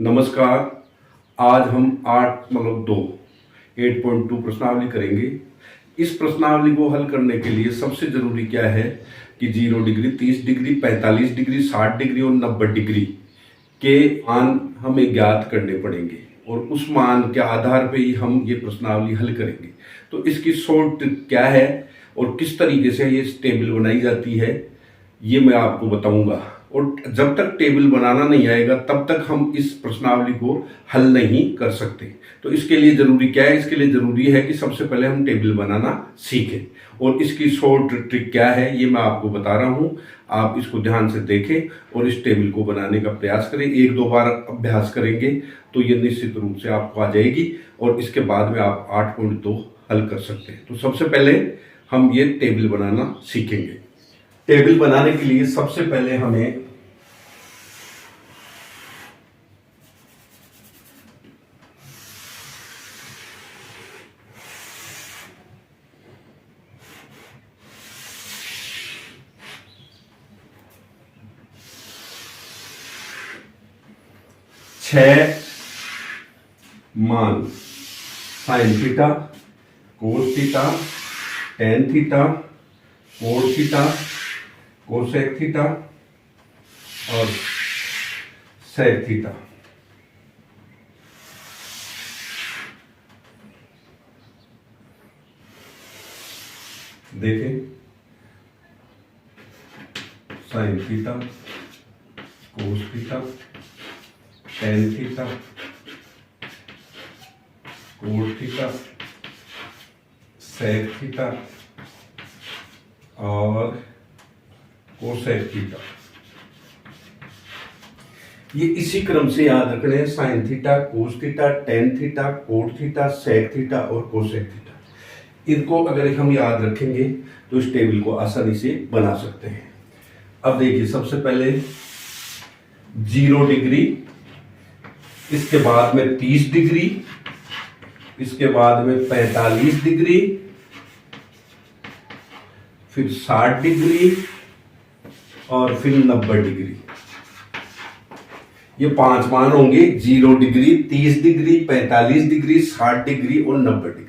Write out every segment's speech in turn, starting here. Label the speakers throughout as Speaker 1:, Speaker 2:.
Speaker 1: नमस्कार। आज हम 8.2 प्रश्नावली करेंगे। इस प्रश्नावली को हल करने के लिए सबसे जरूरी क्या है कि 0 डिग्री, 30 डिग्री, 45 डिग्री, 60 डिग्री और 90 डिग्री के मान हमें ज्ञात करने पड़ेंगे और उस मान के आधार पर ही हम ये प्रश्नावली हल करेंगे। तो इसकी शॉर्ट ट्रिक क्या है और किस तरीके से ये टेबल बनाई जाती है ये मैं आपको बताऊंगा। और जब तक टेबल बनाना नहीं आएगा तब तक हम इस प्रश्नावली को हल नहीं कर सकते। तो इसके लिए जरूरी क्या है? इसके लिए जरूरी है कि सबसे पहले हम टेबल बनाना सीखें और इसकी शॉर्ट ट्रिक क्या है ये मैं आपको बता रहा हूं। आप इसको ध्यान से देखें और इस टेबल को बनाने का प्रयास करें। 1-2 बार अभ्यास करेंगे तो ये निश्चित रूप से आपको आ जाएगी और इसके बाद में आप 8.2 हल कर सकते हैं। तो सबसे पहले हम ये टेबल बनाना सीखेंगे। टेबल बनाने के लिए सबसे पहले हमें छह मान sine theta, cos theta, tan theta, कोण थीटा, कोसेक थीटा और सेक थीटा देखें। Sine theta, cos theta, tan theta, कोण थीटा, सेक थीटा और कोसेक थीटा। ये इसी क्रम से याद रखने हैं। Sine theta, cos theta, tan theta, कोण थीटा, सेक थीटा और कोसेक थीटा। इनको अगर हम याद रखेंगे तो इस टेबल को आसानी से बना सकते हैं। अब देखिए, सबसे पहले 0 डिग्री, इसके बाद में 30 डिग्री, इसके बाद में 45 डिग्री, फिर 60 डिग्री और फिर 90 डिग्री। ये 5 मान होंगे। 0 डिग्री, 30 डिग्री, 45 डिग्री, 60 डिग्री और 90 डिग्री।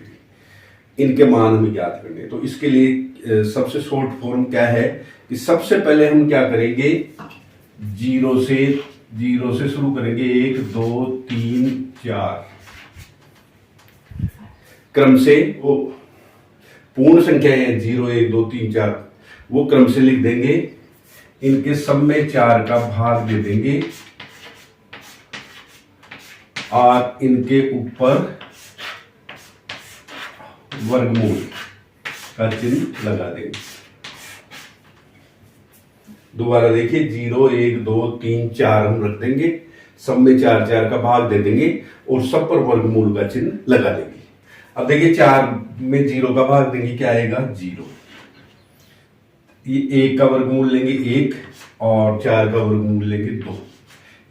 Speaker 1: इनके मान हमें ज्ञात करने हैं। तो इसके लिए सबसे शॉर्ट फॉर्म क्या है कि सबसे पहले हम क्या करेंगे, 0 से शुरू करेंगे। 1 2 3 4 क्रम से वो पूर्ण संख्या है 0 1 2 3 4, वो क्रम से लिख देंगे। इनके सब में 4 का भाग दे देंगे और इनके ऊपर वर्गमूल का चिन्ह लगा देंगे। दोबारा देखिए, 0 1 2 3 4 हम रख देंगे, सब में 4 का भाग दे देंगे और सब पर वर्गमूल का चिन्ह लगा देंगे। अब देखिए, 4 में 0 का भाग देंगे, क्या आएगा? 0। ये 1 का वर्गमूल लेंगे 1 और 4 का वर्गमूल लेंगे 2।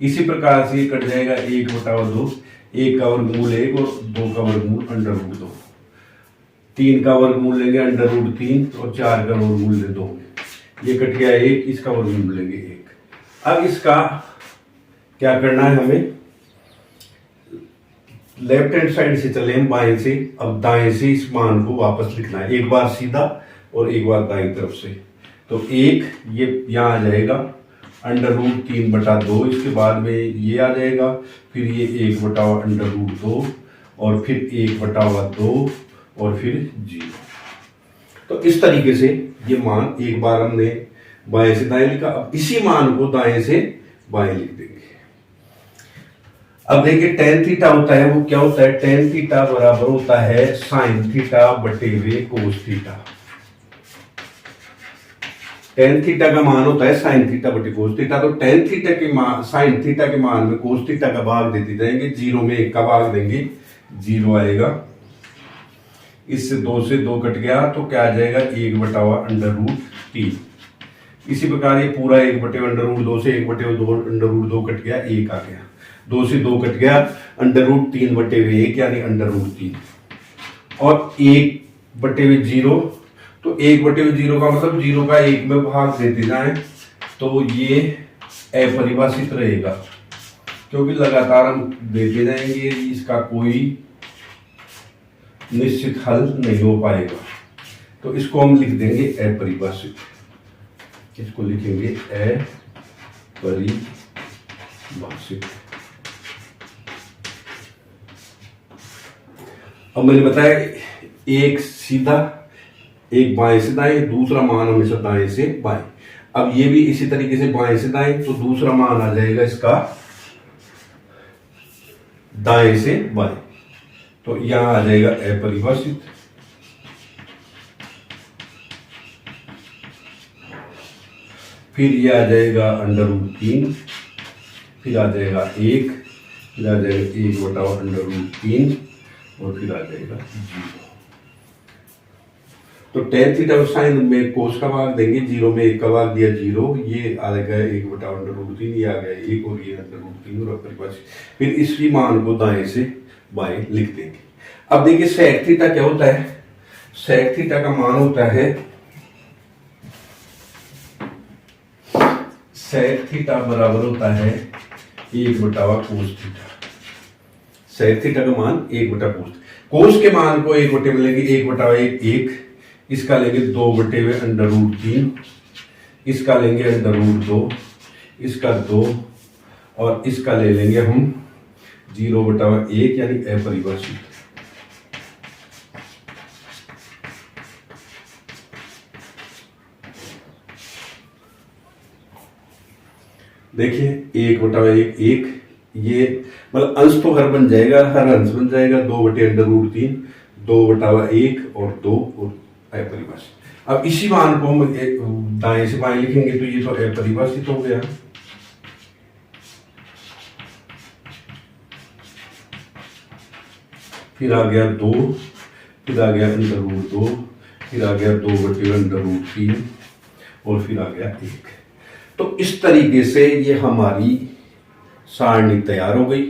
Speaker 1: इसी प्रकार से ये कट जाएगा 1/2। 1 का वर्गमूल 1 और 2 का वर्गमूल √2। 3 का वर्गमूल लेंगे √3 और 4 का वर्गमूल लेंगे 2। ये कट गया 1, इसका वर्गमूल लेंगे 1। अब इसका क्या करना है हमें? लेफ्ट हैंड साइड से चले हम बाएं से। अब दाएं से इस मान को वापस लिखना है, एक बार सीधा और एक बार दाएं तरफ से। तो 1 ये यहाँ आ जाएगा √3/2, इसके बाद में ये आ जाएगा, फिर ये 1/√2 और फिर 1/2 और फिर 0। तो इस तरीके से ये मान एक बार हमने बाएं से दाएं लिखा। अब इसी मान को दाएं से बाएं लिख देंगे। अब देखिए, टेन थीटा होता है, वो क्या होता है? टेन थीटा बराबर होता है साइन थीटा बटे हुए कोस थीटा। टेन थीटा का मान होता है साइन थीटा बटे कोस थीटा। तो टेन थीटा के मान, साइन थीटा के मान में कोस थीटा का भाग देते जाएंगे। 0 में 1 का भाग देंगे, 0 आएगा। इससे 2 से 2 कट गया तो क्या आ जाएगा? 1/√3। इसी प्रकार ये पूरा 1/√2 से 1/2 कट गया, 1 आ गया। 2 से 2 कट गया, √3/1 यानी √3 और 1/0। तो 1/0 का मतलब 0 का 1 में भाग देते जाएं तो ये अपरिभाषित रहेगा। क्योंकि लगातार हम देते जाएंगे, इसका कोई निश्चित हल नहीं हो पाएगा। तो इसको हम लिख देंगे अपरिभाषित, इसको लिखेंगे अपरिभाषित। अब मैंने बताया एक सीधा, एक बाएं से दाएं, दूसरा मान हमेशा दाएं से बाएं। अब ये भी इसी तरीके से बाएं से दाएं, तो दूसरा मान आ जाएगा इसका दाएं से बाएं, तो यहां आ जाएगा अपरिभाषित। फिर ये आ जाएगा √3, फिर आ जाएगा 1, फिर आ जाएगा 1/√3 और फिर आ जाएगा 0। तो tan थीटा और साइन में कोस का भाग देंगे, 0 में 1 का भाग दिया 0, ये आ गया 1/√3, ये आ गया 1 और ये √3 और अपरिभाषित। फिर इसी मान को दाएं से बाएं लिख देंगे। अब देखिए sec थीटा क्या होता है, sec थीटा का मान होता है, sec थीटा बराबर होता है 1/cos थीटा। sec थीटा का मान 1/cos, कोस के मान को 1 में लेंगे, 1/1, इसका लेंगे 2/√3, इसका लेंगे √2, इसका 2 और इसका ले लेंगे हम 0/1 यानी अपरिभाषित। देखिए 1/1, 1, ये मतलब अंश तो हर बन जाएगा, हर अंश बन जाएगा 2/√3, 2/1 और 2 और अपरिभाषित। अब इसी मान को हम दाएं से बाएं लिखेंगे, तो ये तो अपरिभाषित हो गया। फिर आ गया 2, फिर आ गया √2, फिर आ गया 2/√3 और फिर आ गया 1। तो इस तरीके से ये हमारी सारणी तैयार हो गई।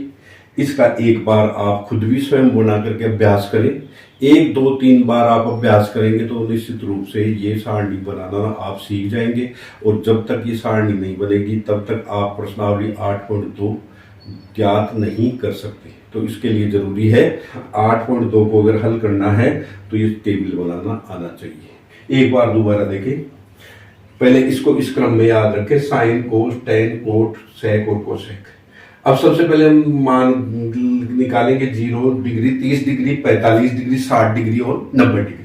Speaker 1: इसका एक बार आप खुद भी स्वयं बना करके अभ्यास करें। 1, 2, 3 बार आप अभ्यास करेंगे तो निश्चित रूप से ये सारणी बनाना आप सीख जाएंगे। और जब तक ये सारणी नहीं बनेगी तब तक आप प्रश्नावली 8.2 ज्ञात नहीं कर सकते। तो इसके लिए जरूरी है 8.2 को अगर हल करना है तो ये टेबल बनाना आना चाहिए। एक बार दोबारा देखें, पहले इसको इस क्रम में याद रखें, साइन, कोस, टेन, कोट, सेक और कोसेक। अब सबसे पहले हम मान निकालेंगे 0 डिग्री, 30 डिग्री, 45 डिग्री, 60 डिग्री और 90 डिग्री।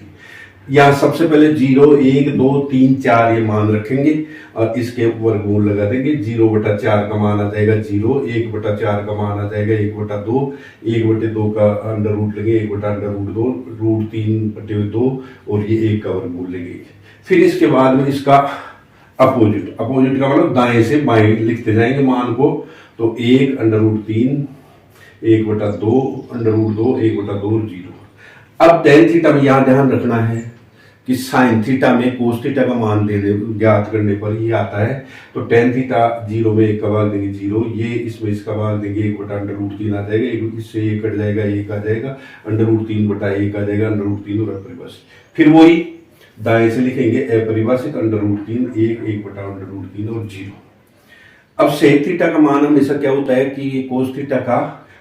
Speaker 1: यहाँ सबसे पहले 0, 1, 2, 3, 4 ये मान रखेंगे और इसके वर्गमूल लगा देंगे। 0/4 का मान आ जाएगा 0, 1/4 का मान आ जाएगा 1/2, 1/2 का अंडर रूट लेंगे 1/√2, √3/2 और ये 1 का वर्गमूल लेंगे। फिर इसके बाद में इसका अपोजिट का मतलब दाएं से बाएं लिखते जाएंगे मान को। तो 1/√3, 1/2, √2, 1/2 और 0। अब tan थीटा में यहाँ ध्यान रखना है कि साइन थीटा में कोस थीटा का मान ज्ञात करने पर ये आता है। तो tan थीटा 0 में 1 का भाग देंगे 0, ये इसमें इसका भाग देंगे 1/√3 आ जाएगा, इससे 1 कट जाएगा 1 आ जाएगा, √3/1 आ जाएगा, √3 और अपरिभाषित। फिर वही दाएं से लिखेंगे अपरिभाषित, √3, 1/√3 और 0। अब सेक थीटा का मान हमेशा क्या होता है कि कोस थीटा का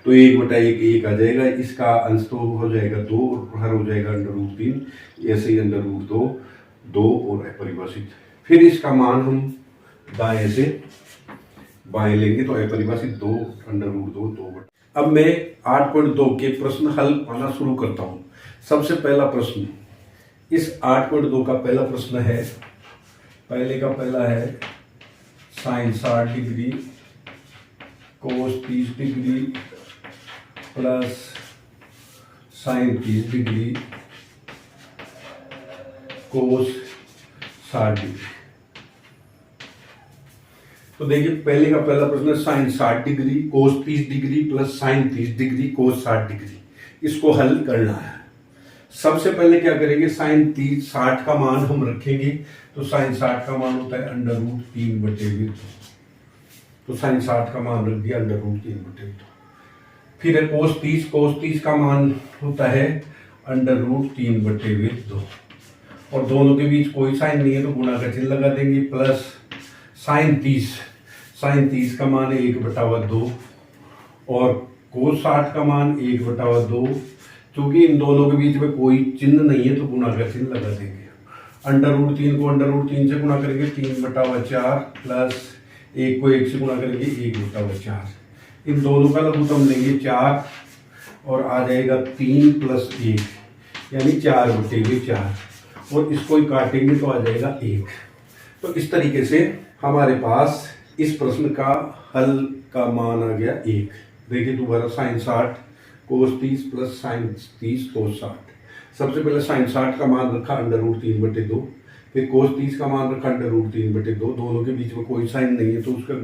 Speaker 1: तो 1/1 1 आ जाएगा, इसका अंश तो हो जाएगा 2 और हर हो जाएगा √3, ऐसे ही √2, 2 और अपरिभाषित। फिर इसका मान हम दाएं से बाएं लेंगे तो अपरिभाषित 2, √2, 2। अब मैं 8.2 के प्रश्न हल पाना शुरू करता हूं। सबसे पहला प्रश्न, इस 8.2 का पहला प्रश्न है, पहला है sine 60 degree cos 30 degree plus sine 30 degree cos 60 degree. तो देखिए पहले का पहला प्रश्न है sine 60 degree cos 30 degree plus sine 30 degree cos 60 degree. इसको हल करना है। सबसे पहले क्या करेंगे, साइन 60 का मान हम रखेंगे। तो साइन 60 का मान होता है √3/2। तो साइन 60 का मान रख दिया √3/2। फिर है कोस 30 का मान होता है √3/2 और दोनों के बीच कोई साइन नहीं है तो गुणा का चिन्ह लगा देंगे। प्लस साइन 30 का मान है 1/2 और कोस 60 का मान 1/2। क्योंकि इन दोनों के बीच में कोई चिन्ह नहीं है तो गुणा का चिन्ह लगा देंगे। √3 को √3 से गुणा करेंगे 3/4 प्लस 1 को 1 से गुणा करेंगे 1/4। इन दोनों का लघुत्तम लेंगे 4 और आ जाएगा 3 + 1 यानी 4/4 और इसको ही काटेंगे तो आ जाएगा 1। तो इस तरीके से हमारे पास इस प्रश्न का हल का मान आ गया 1। देखिए दोबारा sin 60 cos 30 plus sin 30 cos 60। सबसे पहले sin 60 का मान रखा √3/2, फिर cos 30 का मान रखा √3/2। दोनों के बीच में कोई साइन नहीं है तो उसका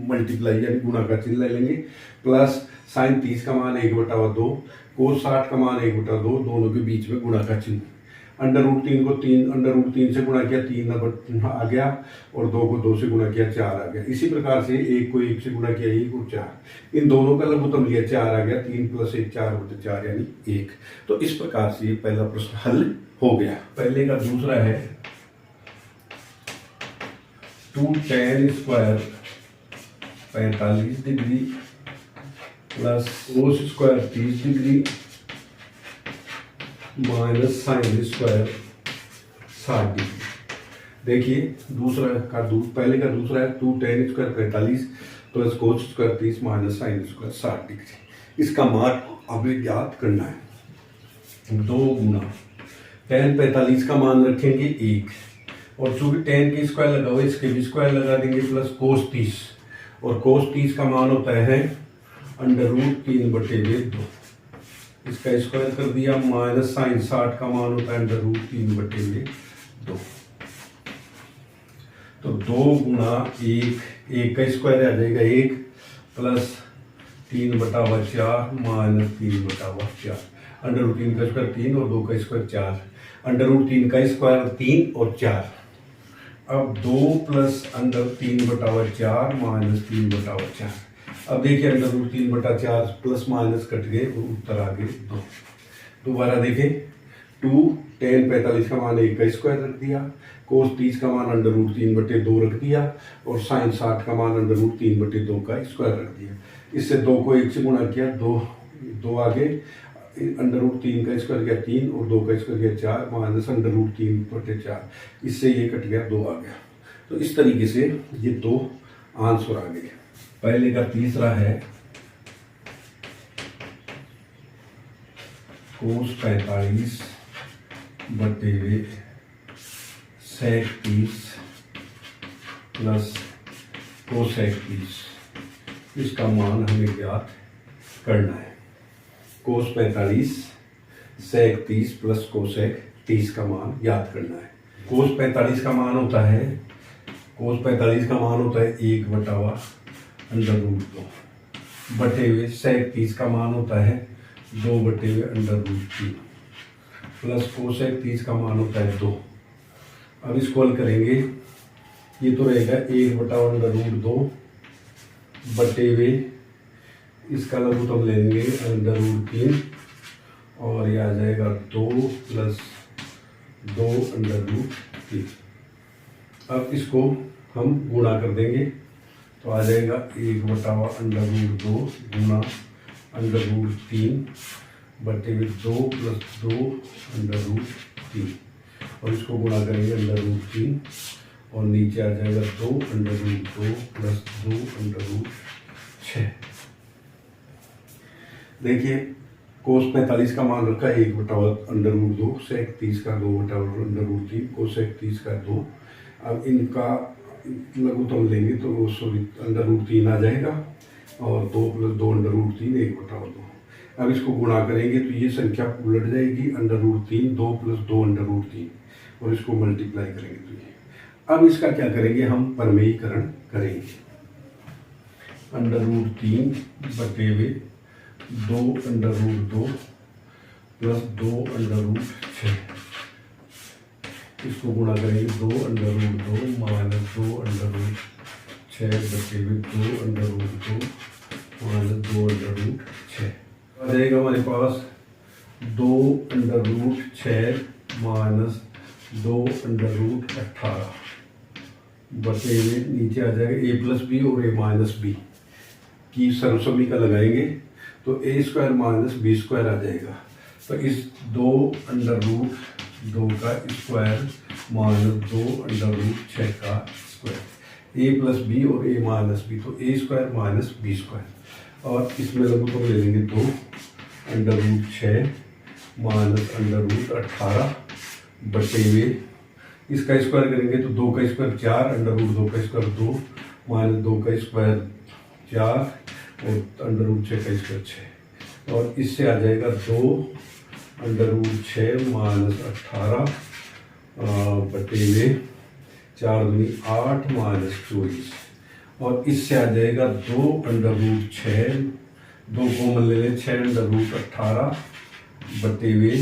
Speaker 1: मल्टीप्लाई यानी गुणा का चिन्ह ले लेंगे, प्लस sin 30 का मान 1/2, cos 60 का मान 1/2, दोनों के बीच में गुणा का चिन्ह। √3 को √3 से गुणा किया 3 आ गया और 2 को 2 से गुणा किया 4 आ गया। इसी प्रकार से 1 को 1 से गुणा किया 1 और 4, इन दोनों का लघुत्तम लिया 4 आ गया। 3 + 1 4/4 यानी 1। तो इस प्रकार से पहला प्रश्न हल हो गया। पहले का दूसरा है 2 tan² 45 degree plus cos² 30 degree minus sin² 60 degree. देखिए पहले का दूसरा है 2 tan² 45 plus cos² 30 minus sin² 60 degree. इसका मान हमें ज्ञात करना है। 2 गुना tan 45 का मान रखेंगे 1 और चूंकि tan के स्क्वायर लगा हुआ इसके भी स्क्वायर लगा देंगे, प्लस cos 30 और cos 30 का मान होता है √3/2, इसका स्क्वायर कर दिया, माइनस sin 60 का मान होता है √3/2। तो 2 गुना 1 का स्क्वायर आ जाएगा 1 प्लस 3/4 माइनस 3/4। √3 का स्क्वायर 3 और 2 का स्क्वायर 4। √3 का स्क्वायर 3 और 4। अब 2 प्लस √3/4 माइनस 3/4। अब देखिए √3/4 प्लस माइनस कट गए और उत्तर आ गए 2। दोबारा देखें 2 tan 45 का मान 1 का स्क्वायर रख दिया, cos 30 का मान √3/2 रख दिया और sin 60 का मान √3/2 का स्क्वायर रख दिया। इससे 2 को 1 से गुणा किया, 2 आगे, √3 का स्क्वायर किया 3 और 2 का स्क्वायर किया 4 माइनस √3/4, इससे ये कट गया 2 आ गया। तो इस तरीके से ये 2 आंसर आ गए। पहले का तीसरा है cos 45 बटे sec 30 प्लस cosec 30। इसका मान हमें ज्ञात करना है। cos 45 sec 30 प्लस cosec 30 का मान ज्ञात करना है। cos 45 का मान होता है 1/2 बटे हुए sec 30 का मान होता है 2/√3 प्लस cosec 30 का मान होता है 2। अब इसको हल करेंगे, ये तो रहेगा 1/√2 बटे हुए, इसका लघुत्तम लेंगे √3 और ये आ जाएगा 2 + 2√3। अब इसको हम गुणा कर देंगे तो आ जाएगा 1/√2 गुणा √3 बटे में 2 + 2√3 और इसको गुणा करेंगे √3 और नीचे आ जाएगा 2√2 प्लस 2√6। देखिए cos 45 का मान रखा है 1/√2, sec 30 का 2/√3, cosec 30 का 2। अब इनका लघुत्तम लेंगे तो √3 आ जाएगा और 2 + 2√3 1/2। अब इसको गुणा करेंगे तो ये संख्या उलट जाएगी, √3 2 + 2√3 और इसको मल्टीप्लाई करेंगे तो ये। अब इसका क्या करेंगे, हम परमेयीकरण करेंगे। √3 बटे हुए 2√2 प्लस 2√6, इसको गुणा करेंगे 2√2 माइनस 2√6 बटे हुए 2√2 माइनस 2√6 आ जाएगा हमारे पास 2√6 माइनस 2√18 बटे हुए नीचे आ जाएगा a + b और a - b। की सर्वसम्मी का लगाएंगे तो A square minus B square आ जाएगा। तो इस 2 अंडर रूट 2 का स्क्वायर माइनस 2 अंडर रूट 6 का स्क्वायर, ए प्लस बी और ए माइनस बी, तो A square minus B square. और इसमें लघुत्तम ले लेंगे 2 under root 6 minus under root 18 बटे हुए, इसका स्क्वायर करेंगे तो 2 का स्क्वायर 4 अंडर रूट 2 का स्क्वायर 2 माइनस 2 का स्क्वायर 4 और अंडर रूट 6 का स्क्वायर 6, और इससे आ जाएगा 2 अंडर रूट 6 माइनस 18 बटे हुए 4 दूनी 8 माइनस 24, और इससे आ जाएगा 2 अंडर रूट 6, 2 कॉमन ले लें 6 अंडर रूट 18 बटे हुए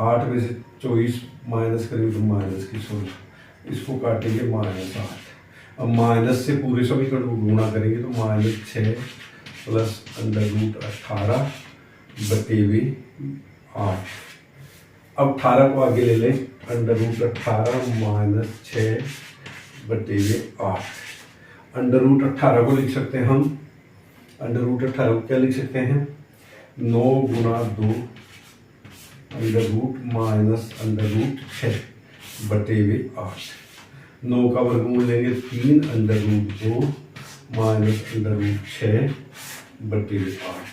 Speaker 1: 8 में से 24 माइनस करेंगे तो माइनस की 16, इसको काटेंगे माइनस 8। अब माइनस से पूरे समीकरण को गुणा करेंगे तो माइनस 6 प्लस अंडर रूट 18 बटे हुए 8। अब 18 को आगे ले लें, अंडर रूट 18 माइनस 6 बटे हुए 8। अंडर रूट 18 को लिख सकते हैं हम, अंडर रूट 18 को क्या लिख सकते हैं, 9 गुणा 2 under root minus under root 6 बटे हुए 8। 9 का वर्गमूल लेंगे 3 under root 2 minus under root 6 बटे हुए 8।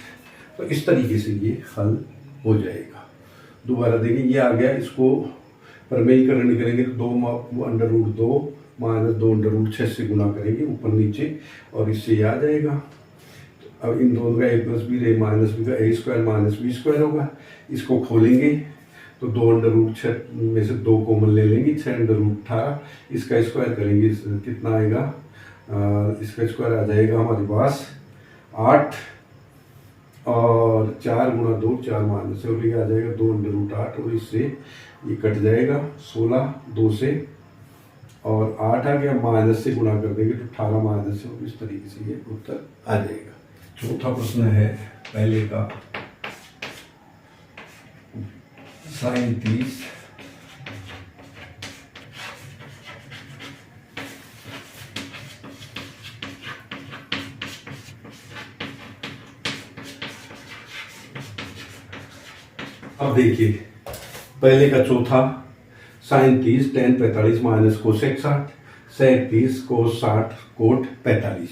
Speaker 1: तो इस तरीके से ये हल हो जाएगा। दोबारा देखिए, ये आ गया, इसको प्रमेयीकरण करेंगे तो 2 under root 2 minus 2 under root 6 से गुणा करेंगे ऊपर नीचे, और इससे ये आ जाएगा। अब इन दोनों का ए प्लस बी ए माइनस बी का ए स्क्वायर माइनस बी स्क्वायर होगा। इसको खोलेंगे तो 2 अंडर रूट 6 में से 2 कॉमन ले लेंगे, 6 अंडर रूट 18, इसका स्क्वायर करेंगे कितना आएगा, इसका स्क्वायर आ जाएगा हमारे पास 8, और 4 गुणा 2 4 माइनस से, और ये आ जाएगा 2 अंडर रूट 8, और इससे ये कट जाएगा 16 2 से, और 8 आ गया, माइनस से गुणा कर देंगे तो 18 माइनस से, और इस तरीके से ये उत्तर आ जाएगा। चौथा प्रश्न है पहले का sin 30 अब देखिए पहले का चौथा, sin 30 tan 45 minus cosec 60 sec 30 cos 60 cot 45,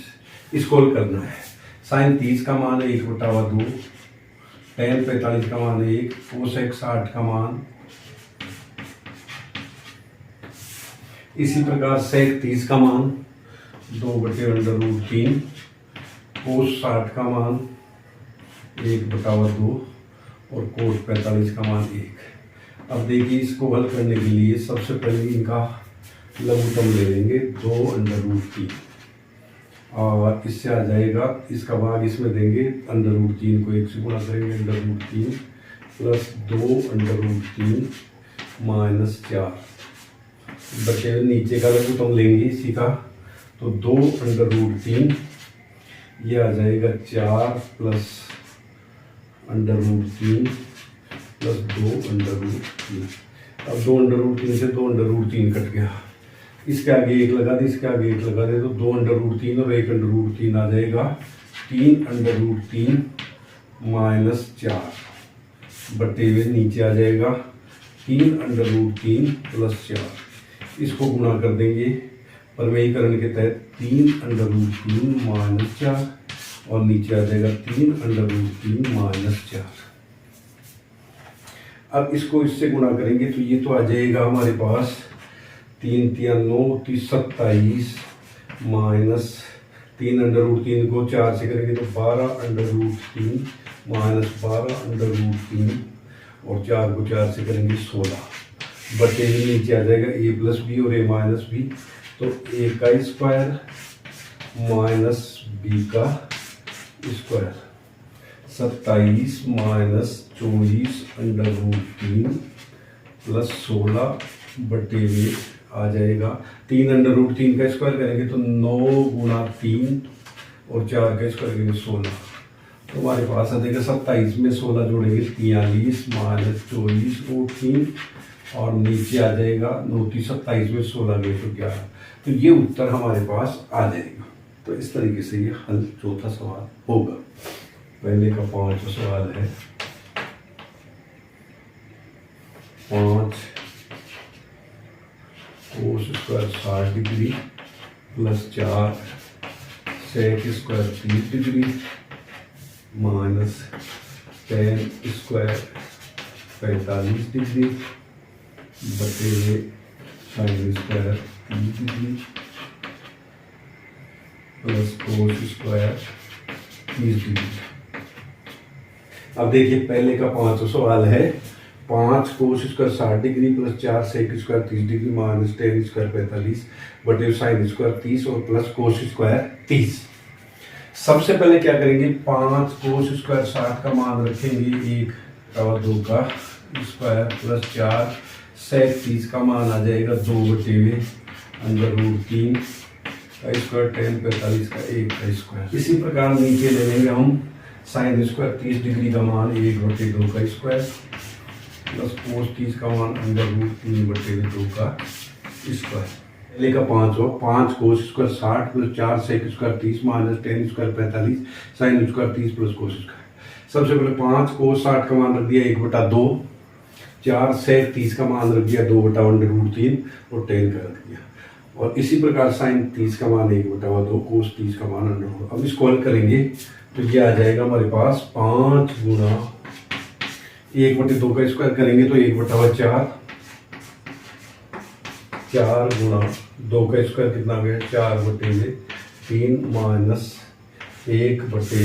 Speaker 1: इसको हल करना है। sin 30 का मान है 1/2, tan 45 का मान है 1, कोसेक 60 का मान, इसी प्रकार sec 30 का मान 2/√3, cos 60 का मान 1/2 और कोट 45 का मान 1। अब देखिए, इसको हल करने के लिए सबसे पहले इनका लघुत्तम ले लेंगे 2/√3, और इससे आ जाएगा, इसका भाग इसमें देंगे, √3 को 1 से गुणा करेंगे, √3 प्लस 2/√3 माइनस 4 बचे, नीचे का लघुत्तम लेंगे इसी का, तो 2/√3, ये आ जाएगा 4 प्लस √3 प्लस 2/√3। अब 2/√3 से 2/√3 कट गया, इसके आगे 1 लगा दे, इसके आगे 1 लगा दे, तो 2/√3 और 1/√3 आ जाएगा 3/√3 माइनस 4 बटे हुए, नीचे आ जाएगा 3/√3 प्लस 4, इसको गुणा कर देंगे प्रमेयीकरण के तहत 3/√3 माइनस 4, और नीचे आ जाएगा 3/√3 माइनस 4। अब इसको इससे गुणा करेंगे तो ये तो आ जाएगा हमारे पास 3 3 9 27 माइनस 3/√3 को 4 से करेंगे तो 12/√3 माइनस 12/√3, और 4 को 4 से करेंगे 16 बटे ही नीचे आ जाएगा ए प्लस बी और ए माइनस बी, तो ए का स्क्वायर माइनस बी का स्क्वायर 27 माइनस 24/√3 प्लस 16 बटे हुए आ जाएगा 3/√3 का स्क्वायर करेंगे तो 9 गुणा 3 और 4 का स्क्वायर करेंगे 16, तो हमारे पास आ जाएगा 27 में 16 जोड़ेंगे 43 माइनस 24 और 3, और नीचे आ जाएगा 29 27 में 16 गए तो 11, तो ये उत्तर हमारे पास आ जाएगा। तो इस तरीके से ये हल चौथा सवाल होगा। पहले का 5वां सवाल है 5 cos square 60 degree plus 4 sec square 30 degree minus 10 square 45 degree बटे sine square 30 degree plus cos square 30 degree. अब देखिए पहले का 5वां सवाल है 5 cos square 60 degree plus 4 sec square 30 degree minus 10 square 45 बटे साइन स्क्वायर 30 और प्लस कोस स्क्वायर 30। सबसे पहले क्या करेंगे 5 कोस स्क्वायर 60 का मान रखेंगे 1 और 2 का स्क्वायर प्लस 4 सेक 30 का मान आ जाएगा 2 बटे अंडर रूट 3 का स्क्वायर 10 45 का 1 का स्क्वायर। इसी प्रकार नीचे ले लेंगे हम साइन स्क्वायर 30 डिग्री का मान 1 बटे 2 का स्क्वायर प्लस कोस 30 का मान अंडर रूट 3 बटे 2 का स्क्वायर। पहले का 5 cos square 60 plus 4 sec square 30 minus 10 square 45 sine square 30 plus cos square. सबसे पहले 5 कोस 60 का मान रख दिया 1 बटा 2, 4 सेक 30 का मान रख दिया 2 बटा अंडर रूट 3 और 10 का रख दिया। और इसी प्रकार साइन 30 का मान 1 बटा 2, कोस 30 का मान अंडर रूट। अब इसको हल करेंगे तो ये आ जाएगा हमारे पास 5 गुना 1 बटे 2 का स्क्वायर करेंगे तो 1 बटा 4, 4 गुना 2 का स्क्वायर कितना आ गया 4 बटे 3 माइनस 1 बटे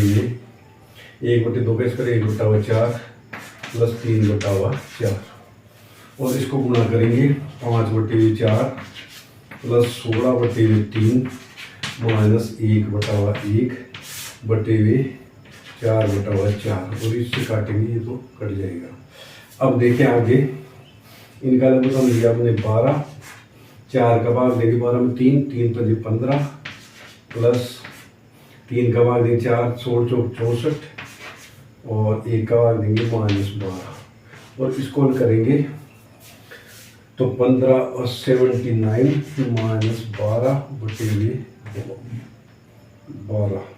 Speaker 1: 2 का स्क्वायर 1 बटा 4 प्लस 3 बटा 4 और इसको गुणा करेंगे 5 बटे 4 प्लस 16 बटे 3 माइनस 1 बटा 1 बटे 4 बटा 4 और इससे काटेंगे ये तो कट जाएगा। अब देखें आगे इनका लघुत्तम लिया हमने 12, 4 का भाग देंगे 12 में 3 पर 15 प्लस 3 का भाग देंगे 4 16 चौक 64 और 1 का भाग देंगे -12 और इसको हल करेंगे तो 15 और 79 माइनस 12 बटे 12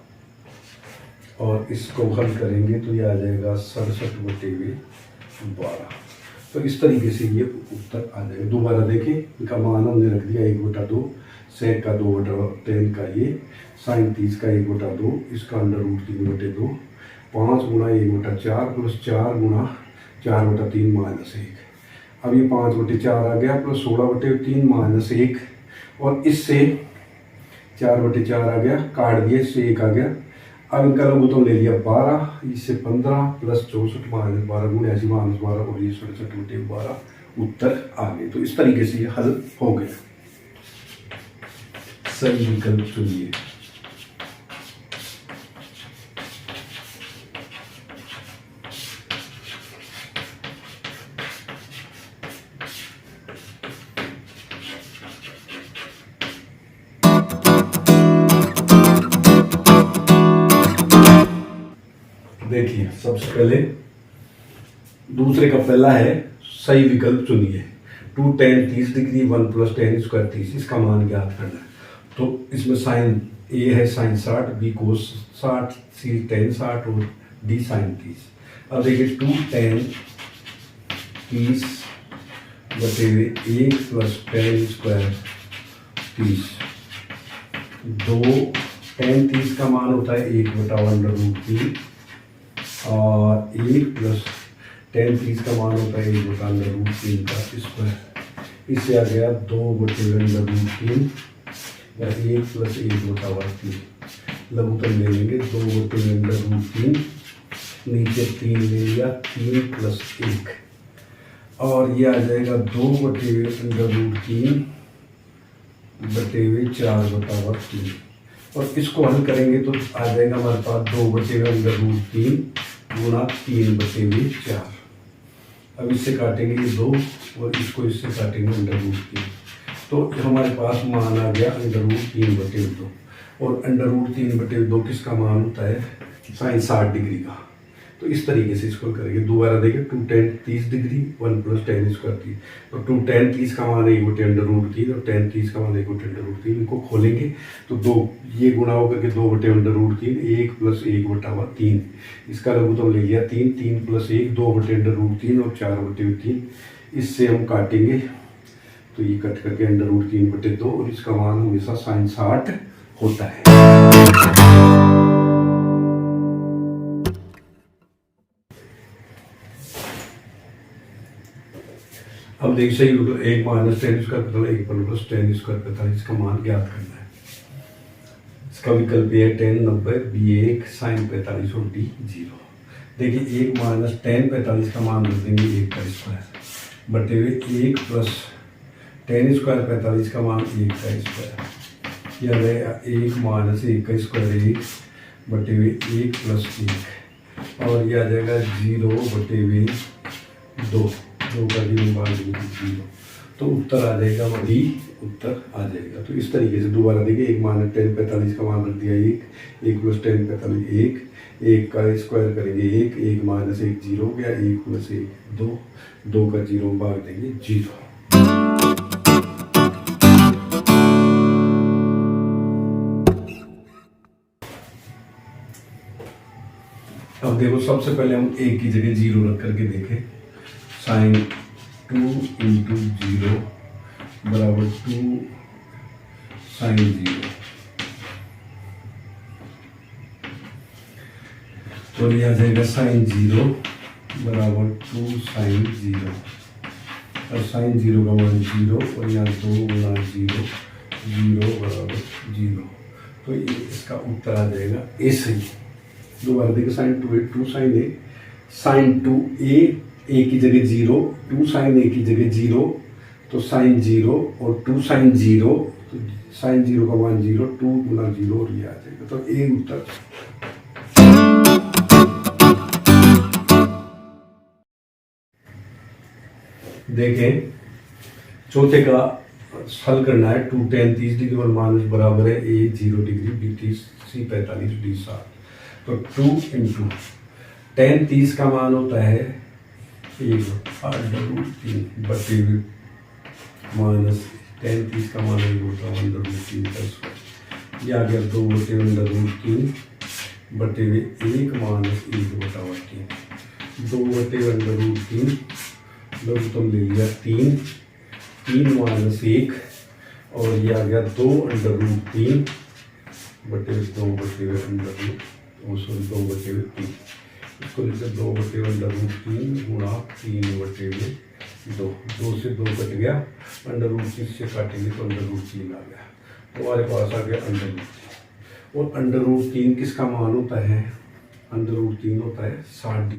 Speaker 1: और इसको हल करेंगे तो ये आ जाएगा 67 बटे 12। तो इस तरीके से ये उत्तर आ जाएगा। दोबारा देखें इनका मान हमने रख दिया 1 बटा 2, सेक का 2 बटा 10 का ये साइन 30 का 1 बटा 2, इसका अंडर रूट 3 बटे 2, 5 गुना 1 बटा 4 प्लस 4 गुना 4 बटा 3 माइनस 1। अब ये 5 बटे 4 आ गया प्लस 16 बटे 3 माइनस 1 और इससे 4 बटे 4 आ गया, काट दिए, इससे 1 आ गया। अब इनका लघुत्तम ले लिया 12, इससे 15 प्लस 64 माइनस 12 गुना 80 माइनस 12 और ये 67 बटे 12 उत्तर आ गए। तो इस तरीके से ये हल हो गया। सही विकल्प चुनिए। देखिए सबसे पहले दूसरे का पहला है सही विकल्प चुनिए। 2 tan 30 degree 1 plus tan square 30 इसका मान ज्ञात करना है। तो इसमें साइन ए है साइन 60, बी कोस 60, सी tan 60 और डी साइन 30। अब देखिए 2 tan 30 बटे 1 प्लस tan स्क्वायर 30, 2 tan 30 का मान होता है 1 बटा अंडर रूट 3 और 1 प्लस tan 30 का मान होता है 1 बटा अंडर रूट 3 का स्क्वायर। इससे आ गया 2 बटे अंडर रूट 3 या 1 प्लस 1 बटा 3। लघुत्तम ले लेंगे 2 बटे अंडर रूट 3, नीचे 3 ले लिया 3 प्लस 1 और ये आ जाएगा 2 बटे अंडर रूट 3 बटे 4 बटा 3 और इसको हल करेंगे तो आ जाएगा हमारे पास 2 बटे अंडर रूट 3 गुना 3 बटे 4। अब इससे काटेंगे ये 2 और इसको इससे काटेंगे अंडर रूट 3 तो हमारे पास मान आ गया अंडर रूट 3 बटे 2 और अंडर रूट 3 बटे 2 किसका मान होता है साइन 60 डिग्री का। तो इस तरीके से इसको करेंगे। दोबारा देखें, 2 tan 30 डिग्री 1 + tan स्क्वायर 3, तो 2 tan 30 का मान 1/√3 और tan 30 का मान 1/√3। इनको खोलेंगे तो 2 ये गुणा होकर के 2/√3, 1 + 1/3। इसका लघुत्तम ले लिया 3, 3 + 1 2/√3 और 4/3। इससे हम काटेंगे तो ये कट करके √3/2 और इसका मान हमेशा sin 60 होता है। अब देख सही हो, 1 - tan स्क्वायर 45, 1 + tan स्क्वायर 45 का मान ज्ञात करना है। इसका विकल्प है tan 90, B1 sin 45 और D 0। देखिए 1 - tan 45 का मान रख देंगे 1 का स्क्वायर बटे हुए 1 + tan स्क्वायर 45 का मान 1 का स्क्वायर, यह रहेगा 1 - 1 का स्क्वायर 1 बटे हुए 1 + 1 और यह आ जाएगा 0 बटे हुए 2 का 0 बार 0, तो उत्तर आ जाएगा वही उत्तर आ जाएगा। तो इस तरीके से दोबारा देखिए, 1 - tan 45 का मान रख दिया 1, 1 + tan 45 1 का स्क्वायर करेंगे 1, 1 - 1 0 हो गया, 1 + 1 2, 2 का 0 भाग देंगे 0। अब देखो, सबसे पहले हम 1 की जगह 0 रख करके देखें। sin 2 × 0 बराबर 2 sin 0, तो ये आ जाएगा sin 0 बराबर 2 sin 0 और sin 0 का मान 0 और यहाँ 2 × 0, 0 बराबर 0, तो ये इसका उत्तर आ जाएगा ए सही। दोबारा देखिए, sin 2 है 2 sin a, sin 2a a की जगह 0, 2 sin a की जगह 0, तो sin 0 और 2 sin 0, तो sin 0 का मान 0, 2 × 0 और ये आ जाएगा, तो ए उत्तर। देखें, चौथे का हल करना है। 2 tan 30 डिग्री और माइनस बराबर है a 0 degree, b 30, c 45, d 60। तो 2 × tan 30 का मान होता है 1/√3 बटे माइनस tan 30 का मान होता है 1/√3 का स्क्वायर, यह आ गया 2/√3 बटे 1 माइनस 1/√3, 2/√3 लघुत्तम ले लिया 3, 3 - 1 और यह आ गया 2/√3 बटे 2/√3, इसको लिखते 2/√3 गुणा 3/2, 2 से 2 कट गया, √3 से काटेंगे तो √3 आ गया, तो हमारे पास आ गया √3। और √3 किसका मान होता है? √3 होता है 60 डिग्री।